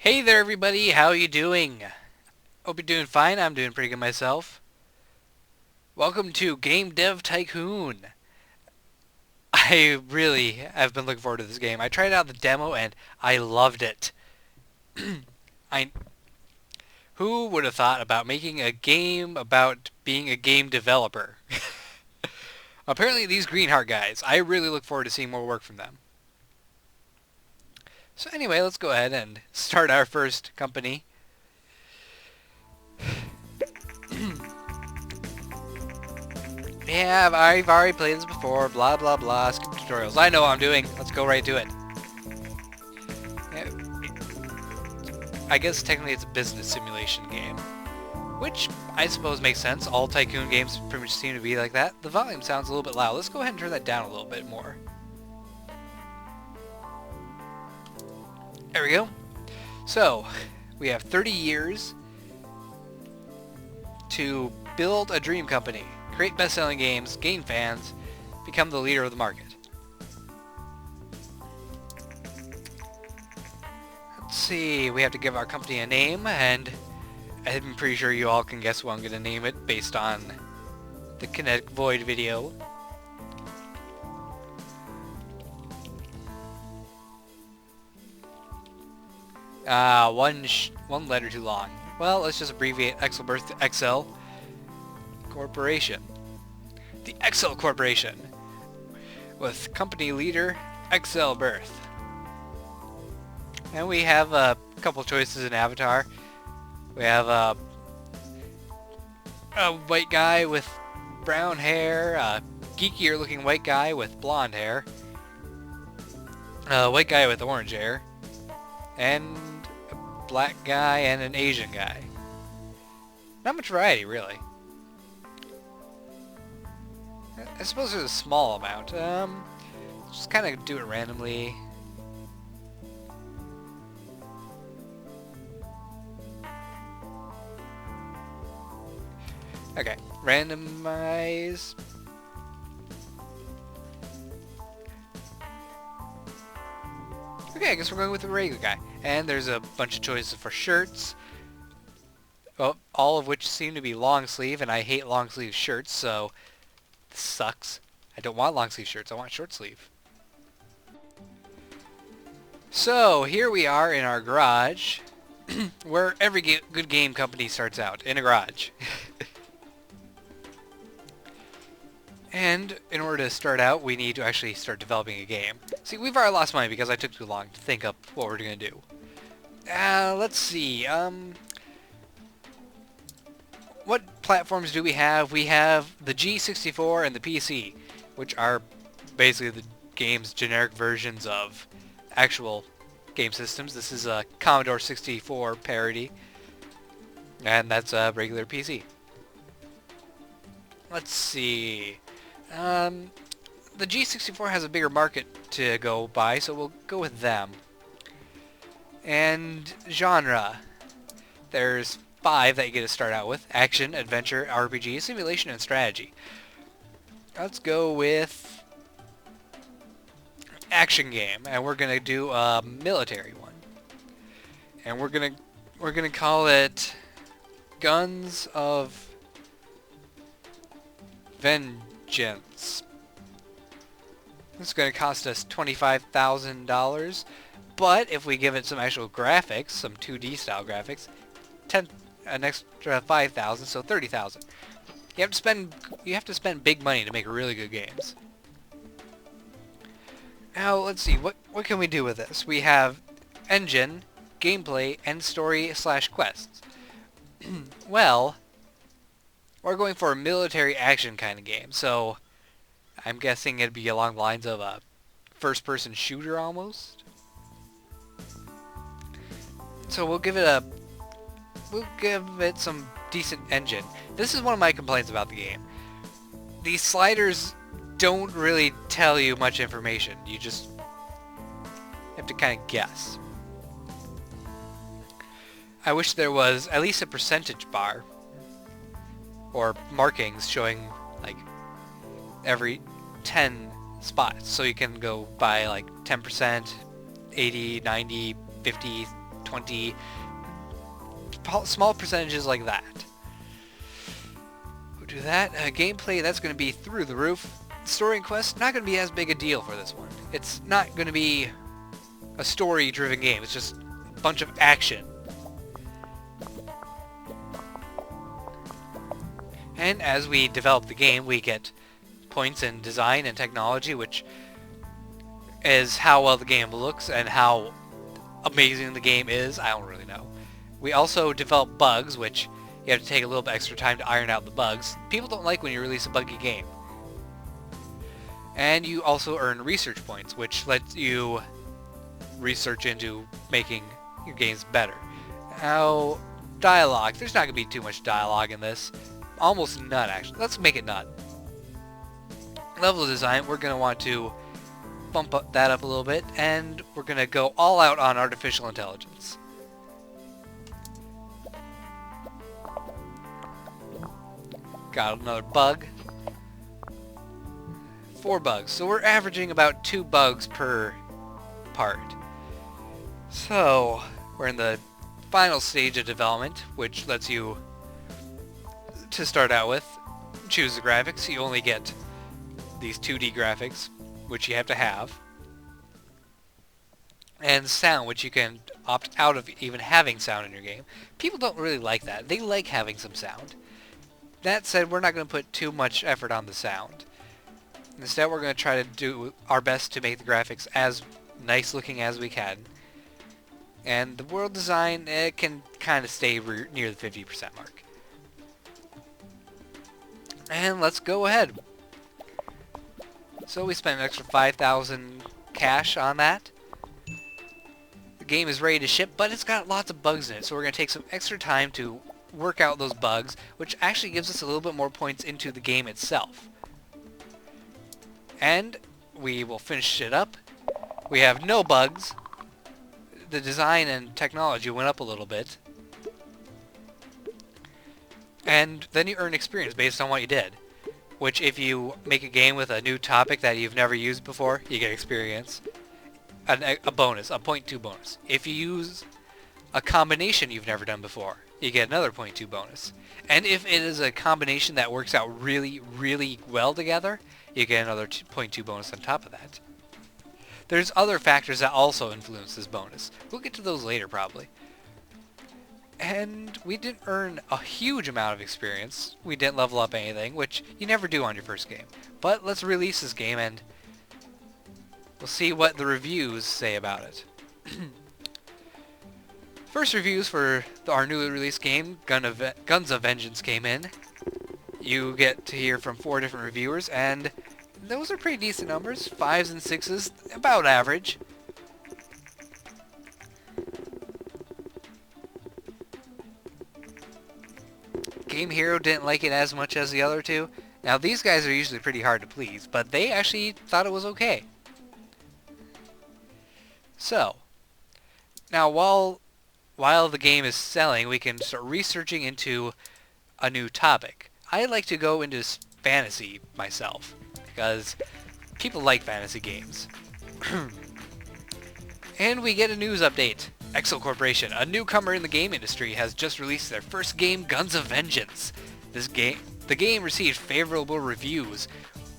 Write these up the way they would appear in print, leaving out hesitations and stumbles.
Hey there everybody, how you doing? Hope you're doing fine, I'm doing pretty good myself. Welcome to Game Dev Tycoon. I really have been looking forward to this game. I tried out the demo and I loved it. I Who would have thought about making a game about being a game developer? Apparently these Greenheart guys, I really look forward to seeing more work from them. So anyway, let's go ahead and start our first company. Yeah, I've already played this before, blah blah blah, skip tutorials. I know what I'm doing, let's go right to it. Yeah, I guess technically it's a business simulation game, which I suppose makes sense. All Tycoon games pretty much seem to be like that. The volume sounds a little bit loud. Let's go ahead and turn that down a little bit more. There we go. So, we have 30 years to build a dream company. Create best-selling games, gain fans, become the leader of the market. Let's see, we have to give our company a name, and I'm pretty sure you all can guess what I'm going to name it based on the Kinetic Void video. One letter too long. Well, let's just abbreviate Exelbirth to Excel Corporation. The Excel Corporation, with company leader Exelbirth. And we have a couple choices in avatar. We have a white guy with brown hair, a geekier looking white guy with blonde hair, a white guy with orange hair, and a black guy and an Asian guy. Not much variety, really. I suppose there's a small amount. Just kind of do it randomly. Okay, randomize. Okay, I guess we're going with the regular guy. And there's a bunch of choices for shirts. Well, all of which seem to be long sleeve, and I hate long sleeve shirts, so this sucks. I don't want long sleeve shirts, I want short sleeve. So, here we are in our garage, where every good game company starts out, in a garage. And in order to start out, we need to actually start developing a game. See, we've already lost money because I took too long to think up what we're going to do. Let's see. What platforms do we have? We have the G64 and the PC, which are basically the game's generic versions of actual game systems. This is a Commodore 64 parody, and that's a regular PC. Let's see. The G64 has a bigger market to go by, so we'll go with them. And genre. There's 5 that you get to start out with. Action, adventure, RPG, simulation, and strategy. Let's go with action game, and we're gonna do a military one. And we're gonna call it Guns of Vengeance. This is going to cost us $25,000, but if we give it some actual graphics, some 2D style graphics, an extra $5,000, so $30,000. You have to spend big money to make really good games. Now let's see, what can we do with this? We have engine, gameplay, and story/quests. Well, we're going for a military action kind of game, so I'm guessing it'd be along the lines of a first-person shooter almost. So we'll give it some decent engine. This is one of my complaints about the game. These sliders don't really tell you much information. You just have to kind of guess. I wish there was at least a percentage bar or markings showing like every 10 spots, so you can go by like 10%, 80, 90, 50, 20, small percentages like that. We'll do that. Gameplay, that's going to be through the roof. Story and quest, not going to be as big a deal for this one. It's not going to be a story-driven game. It's just a bunch of action. And as we develop the game, we get points in design and technology, which is how well the game looks and how amazing the game is. I don't really know. We also develop bugs, which you have to take a little bit extra time to iron out the bugs. People don't like when you release a buggy game. And you also earn research points, which lets you research into making your games better. Now, dialogue. There's not going to be too much dialogue in this. Almost none, actually. Let's make it none. Level design, we're going to want to bump that up a little bit, and we're going to go all out on artificial intelligence. Got another bug. 4 bugs. So we're averaging about 2 bugs per part. So we're in the final stage of development, which lets you, to start out with, choose the graphics. You only get these 2D graphics, which you have to have, and sound, which you can opt out of even having sound in your game. People don't really like that. They like having some sound. That said, we're not going to put too much effort on the sound. Instead, we're going to try to do our best to make the graphics as nice looking as we can. And the world design, it can kind of stay near the 50% mark. And let's go ahead. So we spent an extra 5,000 cash on that. The game is ready to ship, but it's got lots of bugs in it, so we're going to take some extra time to work out those bugs, which actually gives us a little bit more points into the game itself. And we will finish it up. We have no bugs. The design and technology went up a little bit. And then you earn experience based on what you did. Which, if you make a game with a new topic that you've never used before, you get experience. A bonus, a 0.2 bonus. If you use a combination you've never done before, you get another 0.2 bonus. And if it is a combination that works out really, really well together, you get another 0.2 bonus on top of that. There's other factors that also influence this bonus. We'll get to those later, probably. And we didn't earn a huge amount of experience. We didn't level up anything, which you never do on your first game. But let's release this game and we'll see what the reviews say about it. First reviews for our newly released game, Guns of Vengeance, came in. You get to hear from 4 different reviewers, and those are pretty decent numbers. 5s and 6s, about average. Game Hero didn't like it as much as the other 2. Now these guys are usually pretty hard to please, but they actually thought it was okay. So, now while the game is selling, we can start researching into a new topic. I like to go into fantasy myself, because people like fantasy games. And we get a news update. Exel Corporation, a newcomer in the game industry, has just released their first game, Guns of Vengeance. The game received favorable reviews.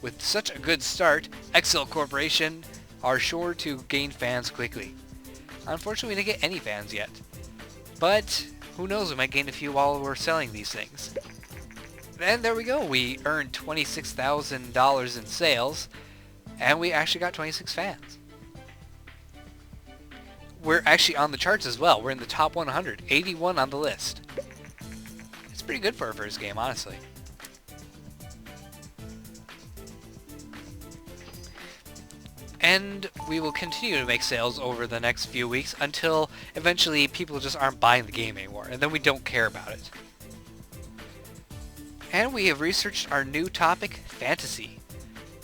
With such a good start, Exel Corporation are sure to gain fans quickly. Unfortunately, we didn't get any fans yet. But, who knows, we might gain a few while we're selling these things. And there we go, we earned $26,000 in sales, and we actually got 26 fans. We're actually on the charts as well. We're in the top 100, 81 on the list. It's pretty good for our first game, honestly. And we will continue to make sales over the next few weeks until eventually people just aren't buying the game anymore, and then we don't care about it. And we have researched our new topic, fantasy.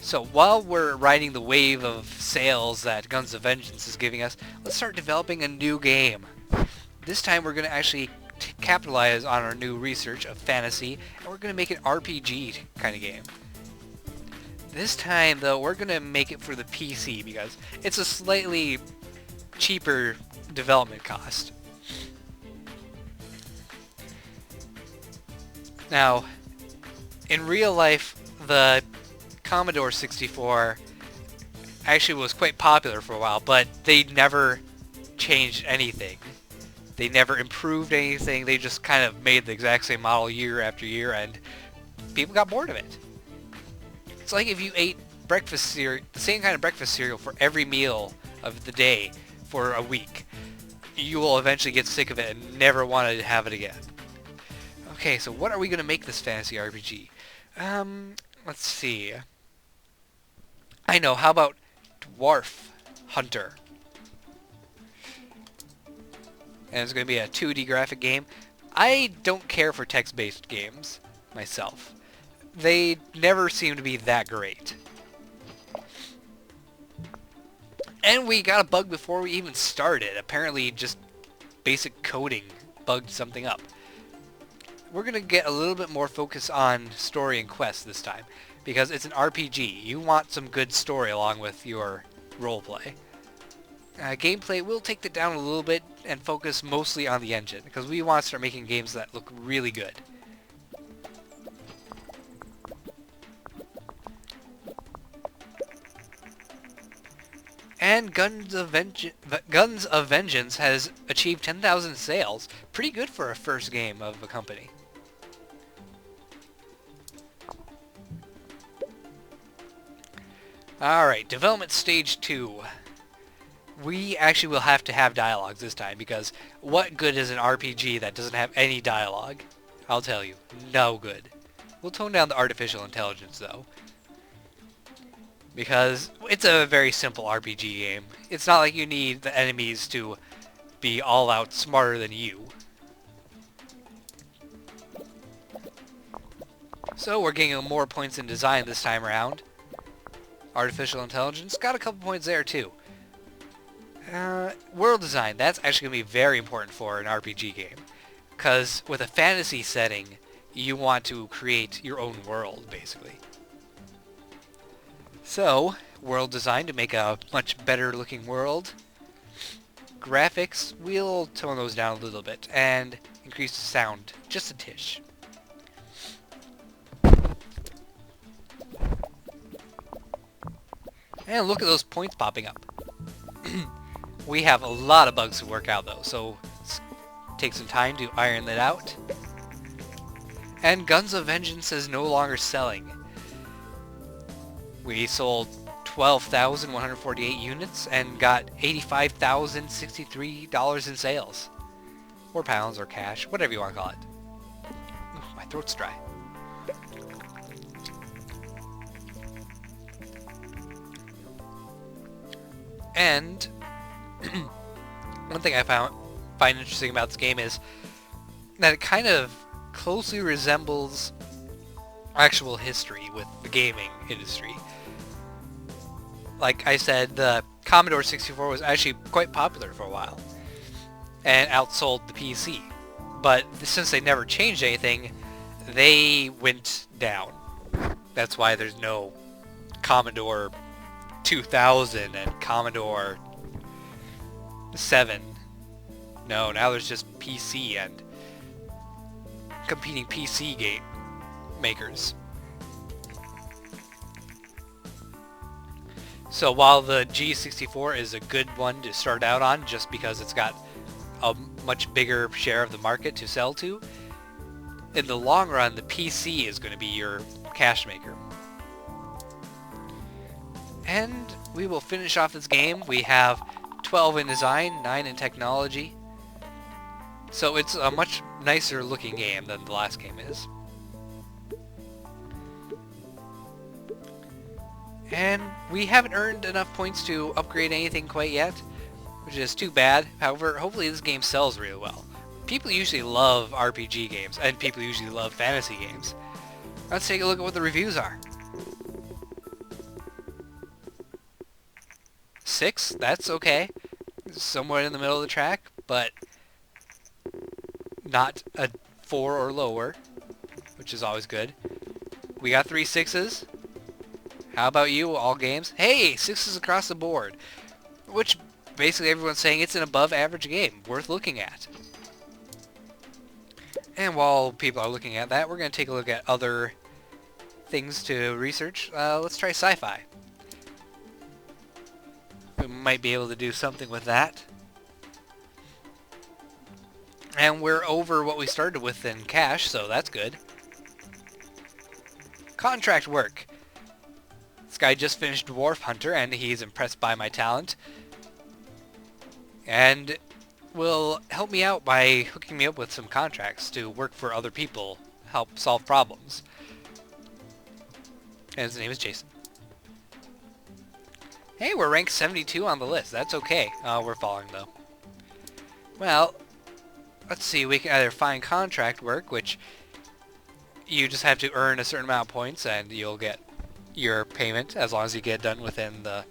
So while we're riding the wave of sales that Guns of Vengeance is giving us, let's start developing a new game. This time we're going to actually capitalize on our new research of fantasy, and we're going to make an RPG kind of game. This time, though, we're going to make it for the PC because it's a slightly cheaper development cost. Now, in real life, the Commodore 64 actually was quite popular for a while, but they never changed anything. They never improved anything. They just kind of made the exact same model year after year, and people got bored of it. It's like if you ate breakfast cereal, the same kind of breakfast cereal for every meal of the day for a week. You will eventually get sick of it and never want to have it again. Okay, so what are we going to make this fantasy RPG? Let's see. I know, how about Dwarf Hunter? And it's going to be a 2D graphic game. I don't care for text-based games myself. They never seem to be that great. And we got a bug before we even started. Apparently just basic coding bugged something up. We're going to get a little bit more focus on story and quests this time, because it's an RPG. You want some good story along with your roleplay. Gameplay will take it down a little bit and focus mostly on the engine, because we want to start making games that look really good. And Guns of Vengeance has achieved 10,000 sales. Pretty good for a first game of a company. Alright, development stage 2. We actually will have to have dialogues this time, because what good is an RPG that doesn't have any dialogue? I'll tell you, no good. We'll tone down the artificial intelligence though, because it's a very simple RPG game. It's not like you need the enemies to be all out smarter than you. So we're getting more points in design this time around. Artificial intelligence, got a couple points there too. World design, that's actually going to be very important for an RPG game. Because with a fantasy setting, you want to create your own world, basically. So, world design to make a much better looking world. Graphics, we'll tone those down a little bit, and increase the sound just a tish. And look at those points popping up. We have a lot of bugs to work out though, so let's take some time to iron that out. And Guns of Vengeance is no longer selling. We sold 12,148 units and got $85,063 in sales. Or pounds or cash, whatever you want to call it. Ooh, my throat's dry. And one thing I find interesting about this game is that it kind of closely resembles actual history with the gaming industry. Like I said, the Commodore 64 was actually quite popular for a while and outsold the PC. But since they never changed anything, they went down. That's why there's no Commodore 2000 and Commodore 7. No, now there's just PC and competing PC game makers. So while the G64 is a good one to start out on just because it's got a much bigger share of the market to sell to, in the long run the PC is going to be your cash maker. And we will finish off this game. We have 12 in design, 9 in technology. So it's a much nicer looking game than the last game is. And we haven't earned enough points to upgrade anything quite yet, which is too bad. However, hopefully this game sells really well. People usually love RPG games, and people usually love fantasy games. Let's take a look at what the reviews are. 6, that's okay. Somewhere in the middle of the track, but not a 4 or lower, which is always good. We got 3 6s. How about you, all games? Hey, 6s across the board, which basically everyone's saying it's an above average game, worth looking at. And while people are looking at that, we're going to take a look at other things to research. Let's try sci-fi. We might be able to do something with that. And we're over what we started with in cash, so that's good. Contract work. This guy just finished Dwarf Hunter, and he's impressed by my talent. And will help me out by hooking me up with some contracts to work for other people, help solve problems. And his name is Jason. Hey, we're ranked 72 on the list. That's okay. We're falling, though. Well, let's see. We can either find contract work, which you just have to earn a certain amount of points, and you'll get your payment as long as you get done within the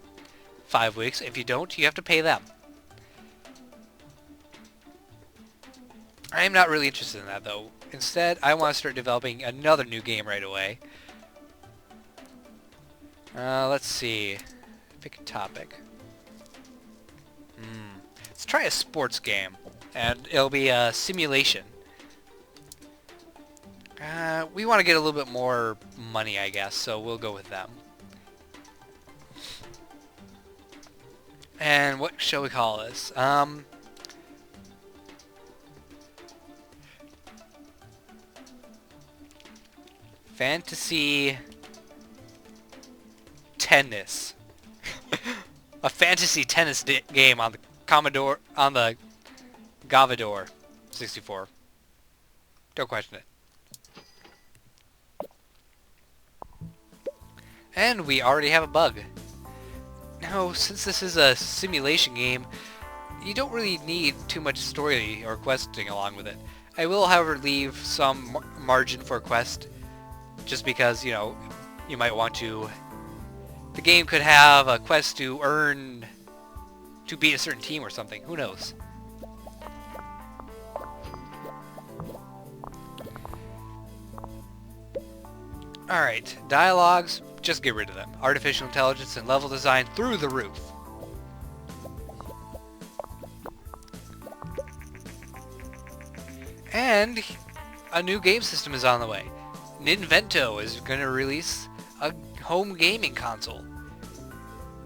5 weeks. If you don't, you have to pay them. I am not really interested in that, though. Instead, I want to start developing another new game right away. Let's see. Pick a topic. Let's try a sports game, and it'll be a simulation. We want to get a little bit more money, I guess, so we'll go with them. And what shall we call this? Fantasy tennis. A fantasy tennis game on the Commodore 64. Don't question it. And we already have a bug. Now, since this is a simulation game, you don't really need too much story or questing along with it. I will, however, leave some margin for quest, just because, you know, you might want to... The game could have a quest to earn... to beat a certain team or something. Who knows? Alright, dialogues, just get rid of them. Artificial intelligence and level design through the roof. And a new game system is on the way. Ninvento is going to release a home gaming console,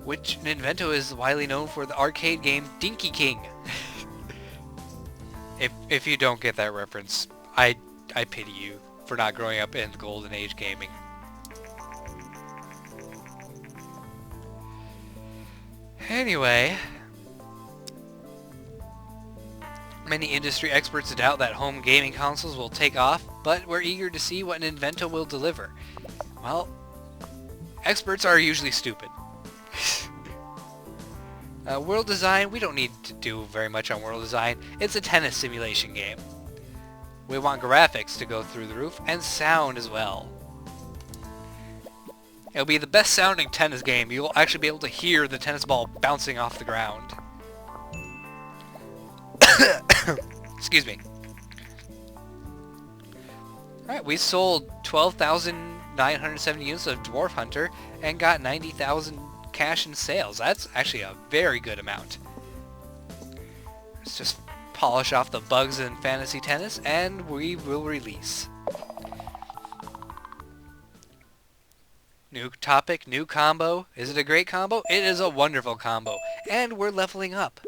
which Ninvento is widely known for the arcade game Dinky King. If you don't get that reference, I pity you for not growing up in the golden age gaming. Anyway, many industry experts doubt that home gaming consoles will take off, but we're eager to see what Ninvento will deliver. Well, experts are usually stupid. World design, we don't need to do very much on world design. It's a tennis simulation game. We want graphics to go through the roof, and sound as well. It'll be the best sounding tennis game. You'll actually be able to hear the tennis ball bouncing off the ground. Excuse me. Alright, we sold 12,970 units of Dwarf Hunter and got 90,000 cash in sales. That's actually a very good amount. Let's just polish off the bugs in fantasy tennis and we will release. New topic, new combo. Is it a great combo? It is a wonderful combo. And we're leveling up.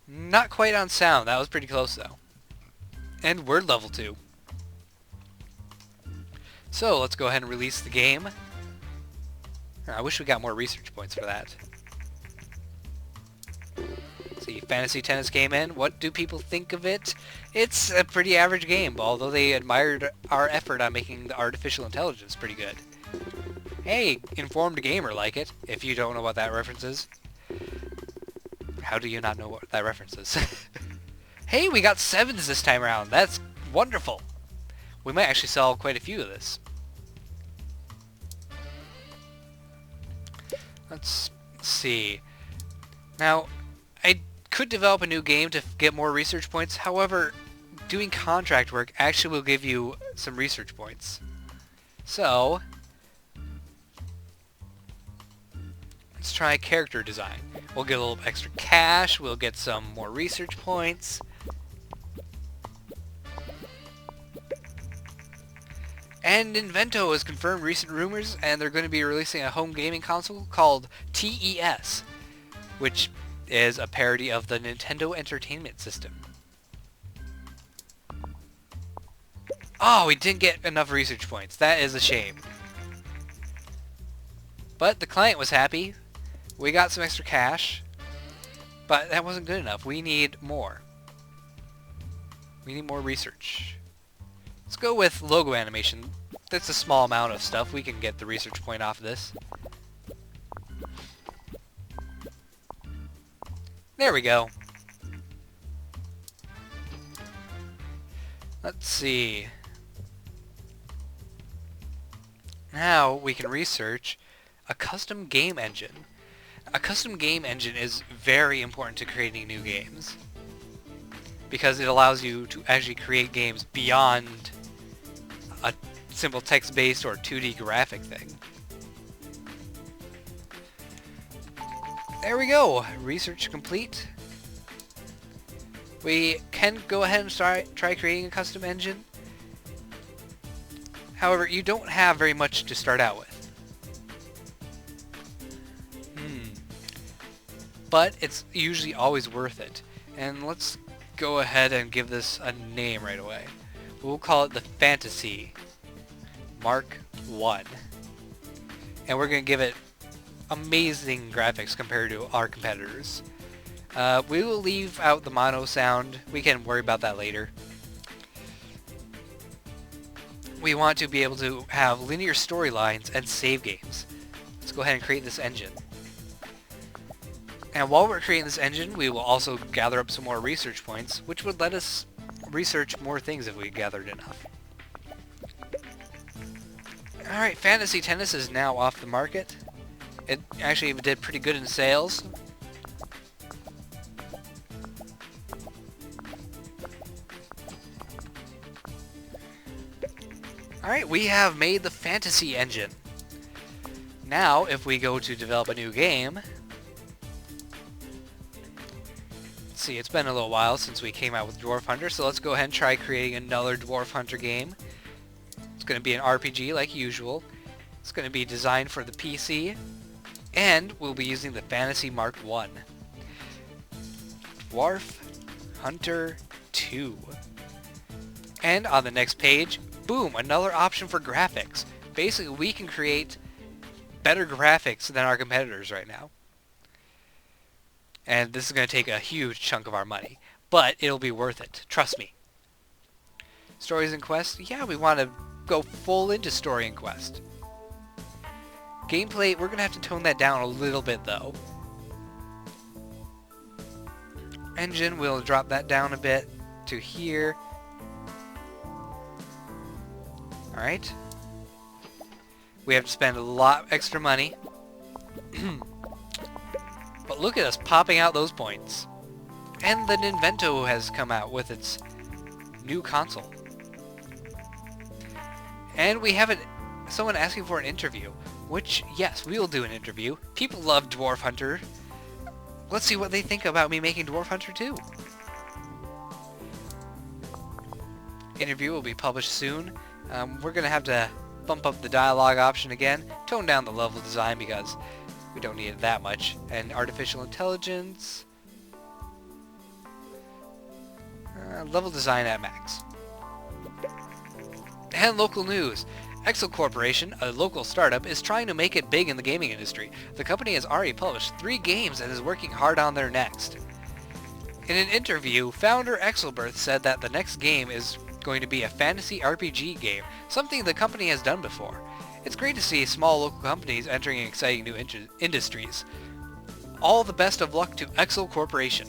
Not quite on sound. That was pretty close though. And we're level 2. So let's go ahead and release the game. I wish we got more research points for that. See, fantasy tennis came in. What do people think of it? It's a pretty average game, although they admired our effort on making the artificial intelligence pretty good. Hey, informed gamer like it, if you don't know what that reference is. How do you not know what that reference is? Hey, we got 7s this time around. That's wonderful. We might actually sell quite a few of this. Let's see. Now, I could develop a new game to get more research points. However, doing contract work actually will give you some research points. So, let's try character design. We'll get a little extra cash. We'll get some more research points. And Invento has confirmed recent rumors, and they're going to be releasing a home gaming console called TES, which is a parody of the Nintendo Entertainment System. Oh, we didn't get enough research points. That is a shame. But the client was happy. We got some extra cash. But that wasn't good enough. We need more. We need more research. Let's go with logo animation. That's a small amount of stuff. We can get the research point off of this. There we go. Let's see. Now we can research a custom game engine. A custom game engine is very important to creating new games, because it allows you to actually create games beyond a simple text-based or 2D graphic thing. There we go! Research complete. We can go ahead and try creating a custom engine. However, you don't have very much to start out with. But it's usually always worth it. And let's go ahead and give this a name right away. We'll call it the Fantasy Mark 1. And we're going to give it amazing graphics compared to our competitors. We will leave out the mono sound. We can worry about that later. We want to be able to have linear storylines and save games. Let's go ahead and create this engine. And while we're creating this engine, we will also gather up some more research points, which would let us research more things if we gathered enough. Alright, Fantasy Tennis is now off the market. It actually did pretty good in sales. Alright, we have made the Fantasy engine. Now, if we go to develop a new game... See, it's been a little while since we came out with Dwarf Hunter, so let's go ahead and try creating another Dwarf Hunter game. It's going to be an RPG like usual. It's going to be designed for the PC, and we'll be using the Fantasy Mark 1. Dwarf Hunter 2. And on the next page, boom, another option for graphics. Basically, we can create better graphics than our competitors right now. And this is going to take a huge chunk of our money. But it'll be worth it. Trust me. Stories and quests? Yeah, we want to go full into story and quest. Gameplay, we're going to have to tone that down a little bit, though. Engine, we'll drop that down a bit to here. Alright. We have to spend a lot extra money. But look at us popping out those points. And the Invento has come out with its new console. And we have someone asking for an interview. Which, yes, we will do an interview. People love Dwarf Hunter. Let's see what they think about me making Dwarf Hunter 2. Interview will be published soon. We're going to have to bump up the dialogue option again. Tone down the level design because... we don't need it that much. And artificial intelligence. Level design at max. And local news. Exel Corporation, a local startup, is trying to make it big in the gaming industry. The company has already published 3 games and is working hard on their next. In an interview, founder Exelbirth said that the next game is going to be a fantasy RPG game, something the company has done before. It's great to see small local companies entering exciting new industries. All the best of luck to Exel Corporation.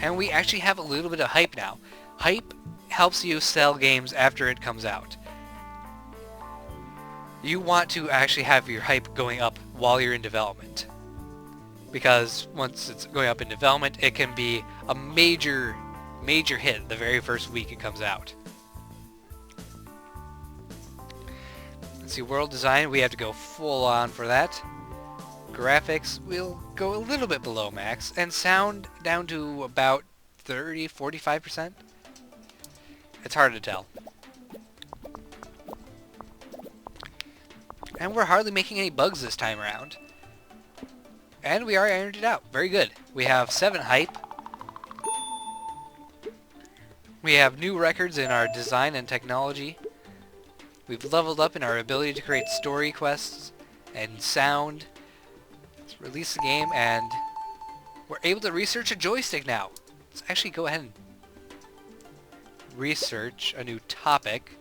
And we actually have a little bit of hype now. Hype helps you sell games after it comes out. You want to actually have your hype going up while you're in development. Because once it's going up in development, it can be a major hit the very first week it comes out. See, world design, we have to go full on for that. Graphics, we'll go a little bit below max. And sound down to about 30, 45%. It's hard to tell. And we're hardly making any bugs this time around. And we are ironed it out. Very good. We have 7 hype. We have new records in our design and technology. We've leveled up in our ability to create story quests and sound. Let's release the game, and we're able to research a joystick now. Let's actually go ahead and research a new topic.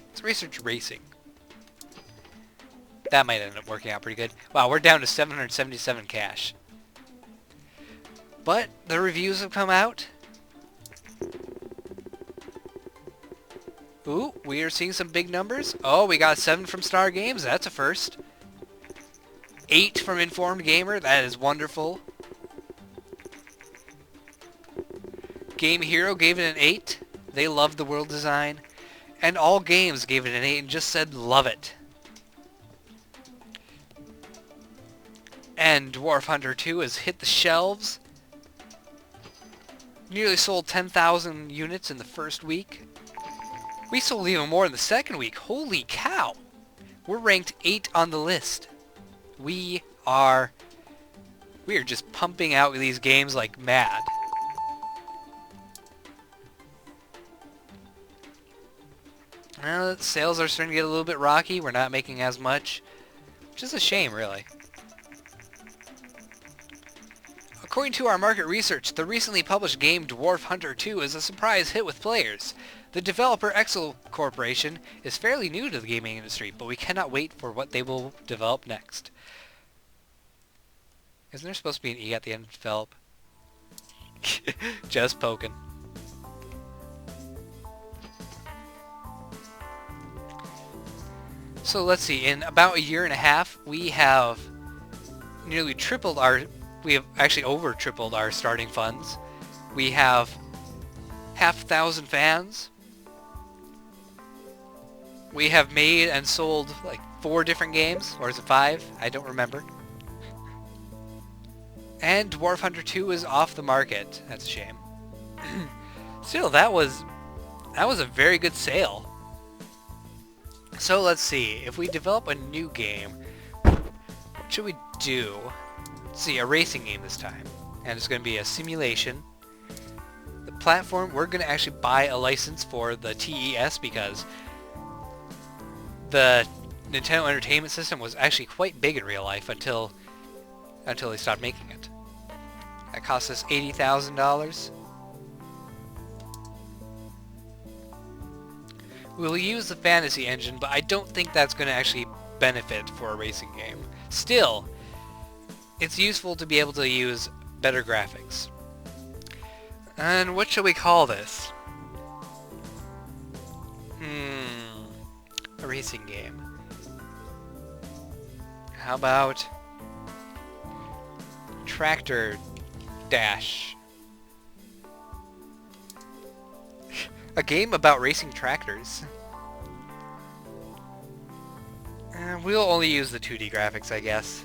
Let's research racing. That might end up working out pretty good. Wow, we're down to 777 cash. But the reviews have come out. Ooh, we are seeing some big numbers. Oh, we got 7 from Star Games. That's a first. 8 from Informed Gamer. That is wonderful. Game Hero gave it an 8. They loved the world design. And All Games gave it an 8 and just said love it. And Dwarf Hunter 2 has hit the shelves. Nearly sold 10,000 units in the first week. We sold even more in the second week. Holy cow! We're ranked 8 on the list. We are just pumping out these games like mad. Well, sales are starting to get a little bit rocky. We're not making as much, which is a shame, really. According to our market research, the recently published game Dwarf Hunter 2 is a surprise hit with players. The developer Exelbirth Corporation is fairly new to the gaming industry, but we cannot wait for what they will develop next. Isn't there supposed to be an E at the end of develop? Just poking. So let's see, in about a year and a half, we have nearly tripled our... We have actually over tripled our starting funds. We have 500 fans. We have made and sold like 4 different games, or is it 5? I don't remember. And Dwarf Hunter 2 is off the market. That's a shame. Still, that was a very good sale. So let's see, if we develop a new game, what should we do? Let's see, a racing game this time. And it's going to be a simulation. The platform, we're going to actually buy a license for the TES because the Nintendo Entertainment System was actually quite big in real life until they stopped making it. That cost us $80,000. We'll use the fantasy engine, but I don't think that's going to actually benefit for a racing game. Still, it's useful to be able to use better graphics. And what shall we call this? A racing game. How about Tractor Dash? A game about racing tractors. We'll only use the 2D graphics, I guess.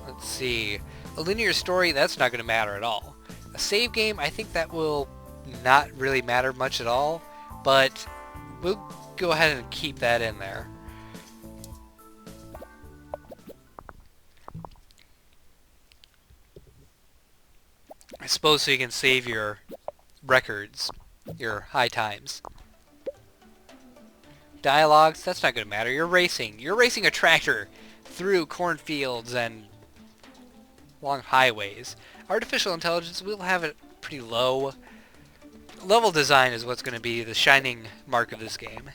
Let's see. A linear story, that's not going to matter at all. A save game, I think that will not really matter much at all, but we'll go ahead and keep that in there. I suppose so you can save your records, your high times. Dialogues, that's not going to matter. You're racing. You're racing a tractor through cornfields and along highways. Artificial intelligence, we'll have it pretty low. Level design is what's going to be the shining mark of this game.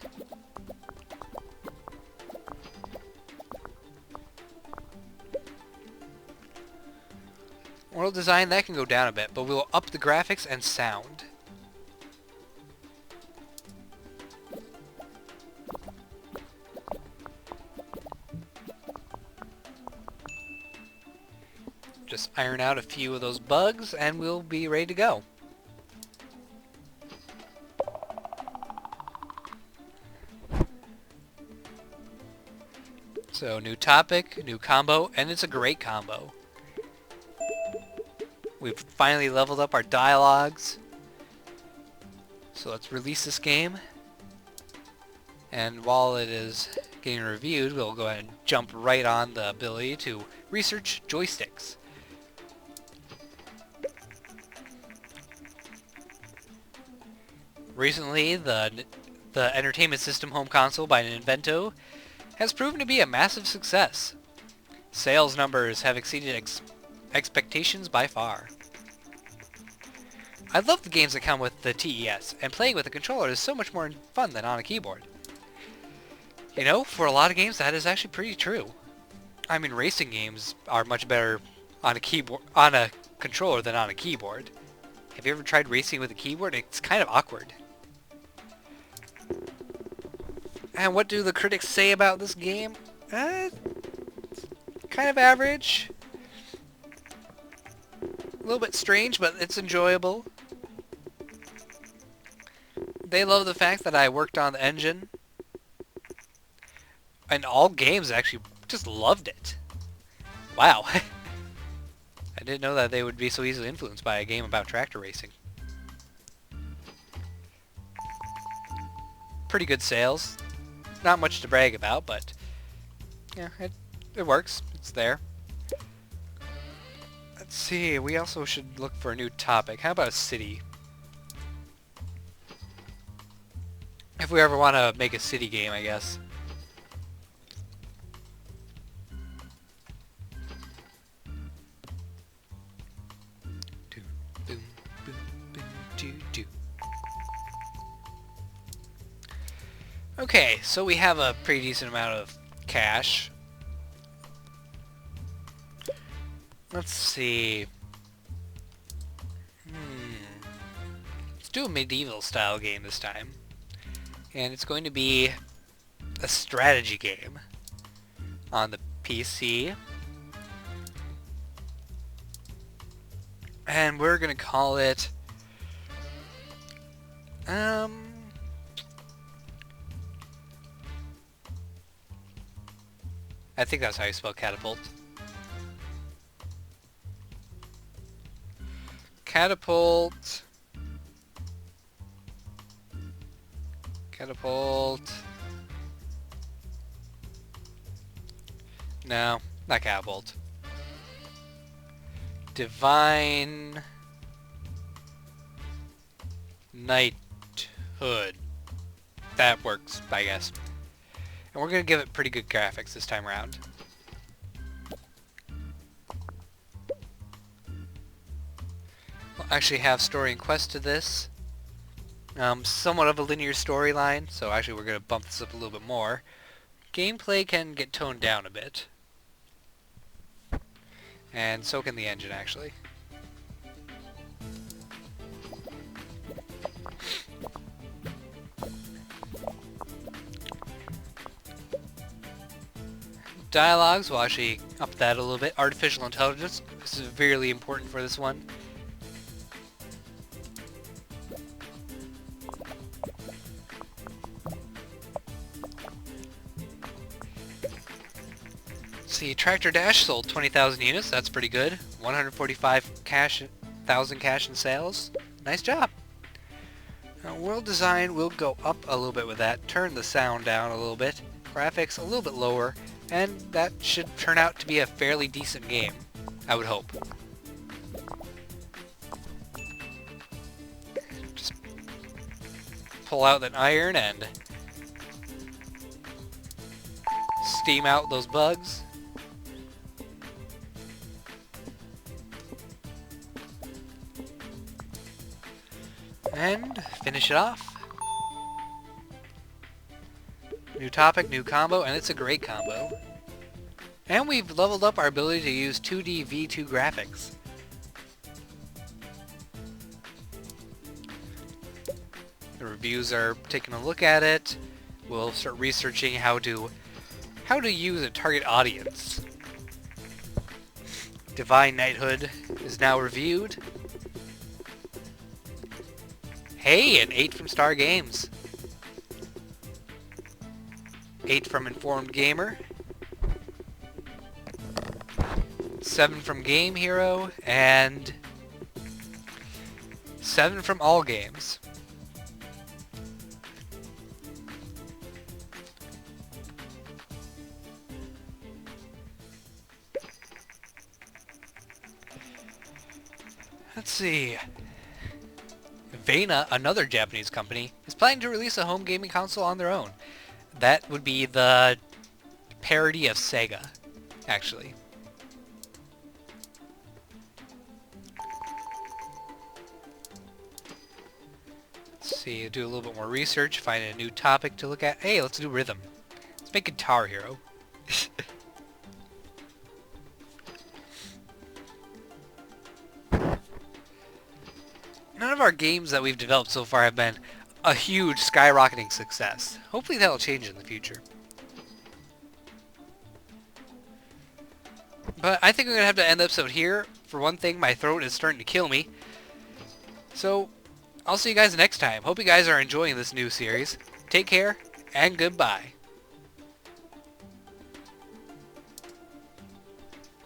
World design, that can go down a bit, but we'll up the graphics and sound. just iron out a few of those bugs and we'll be ready to go. So new topic, new combo, and it's a great combo. We've finally leveled up our dialogues. So let's release this game. And while it is getting reviewed, we'll go ahead and jump right on the ability to research joysticks. Recently, the Entertainment System home console by Nintendo has proven to be a massive success. Sales numbers have exceeded expectations by far. I love the games that come with the TES, and playing with a controller is so much more fun than on a keyboard. You know, for a lot of games that is actually pretty true. I mean, racing games are much better on a controller than on a keyboard. Have you ever tried racing with a keyboard? It's kind of awkward. And what do the critics say about this game? Kind of average. A little bit strange, but it's enjoyable. They love the fact that I worked on the engine. And all games actually just loved it. Wow. I didn't know that they would be so easily influenced by a game about tractor racing. Pretty good sales. Not much to brag about, but yeah, it works. It's there. Let's see, we also should look for a new topic. How about a city? If we ever want to make a city game, I guess. Okay, so we have a pretty decent amount of cash. Let's see. Let's do a medieval style game this time. And it's going to be a strategy game on the PC. And we're going to call it I think that's how you spell catapult. Catapult. Catapult. No, not catapult. Divine Knighthood. That works, I guess. And we're going to give it pretty good graphics this time around. We'll actually have story and quest to this. Somewhat of a linear storyline, so actually we're going to bump this up a little bit more. Gameplay can get toned down a bit. And so can the engine, actually. Dialogues, we'll actually up that a little bit. Artificial intelligence, this is really important for this one. See, Tractor Dash sold 20,000 units, that's pretty good. 145,000 cash in sales. Nice job. Now, world design will go up a little bit with that. Turn the sound down a little bit. Graphics a little bit lower. And that should turn out to be a fairly decent game, I would hope. Just pull out that iron and steam out those bugs. And finish it off. New topic, new combo, and it's a great combo. And we've leveled up our ability to use 2D V2 graphics. The reviews are taking a look at it. We'll start researching how to use a target audience. Divine Knighthood is now reviewed. Hey, an 8 from Star Games. 8 from Informed Gamer. 7 from Game Hero, and 7 from All Games. Let's see. Vena, another Japanese company, is planning to release a home gaming console on their own. That would be the parody of Sega, actually. Let's see, do a little bit more research, find a new topic to look at. Hey, let's do rhythm. Let's make Guitar Hero. None of our games that we've developed so far have been a huge skyrocketing success. Hopefully that'll change in the future. But I think I'm going to have to end the episode here. For one thing, my throat is starting to kill me. So, I'll see you guys next time. Hope you guys are enjoying this new series. Take care, and goodbye.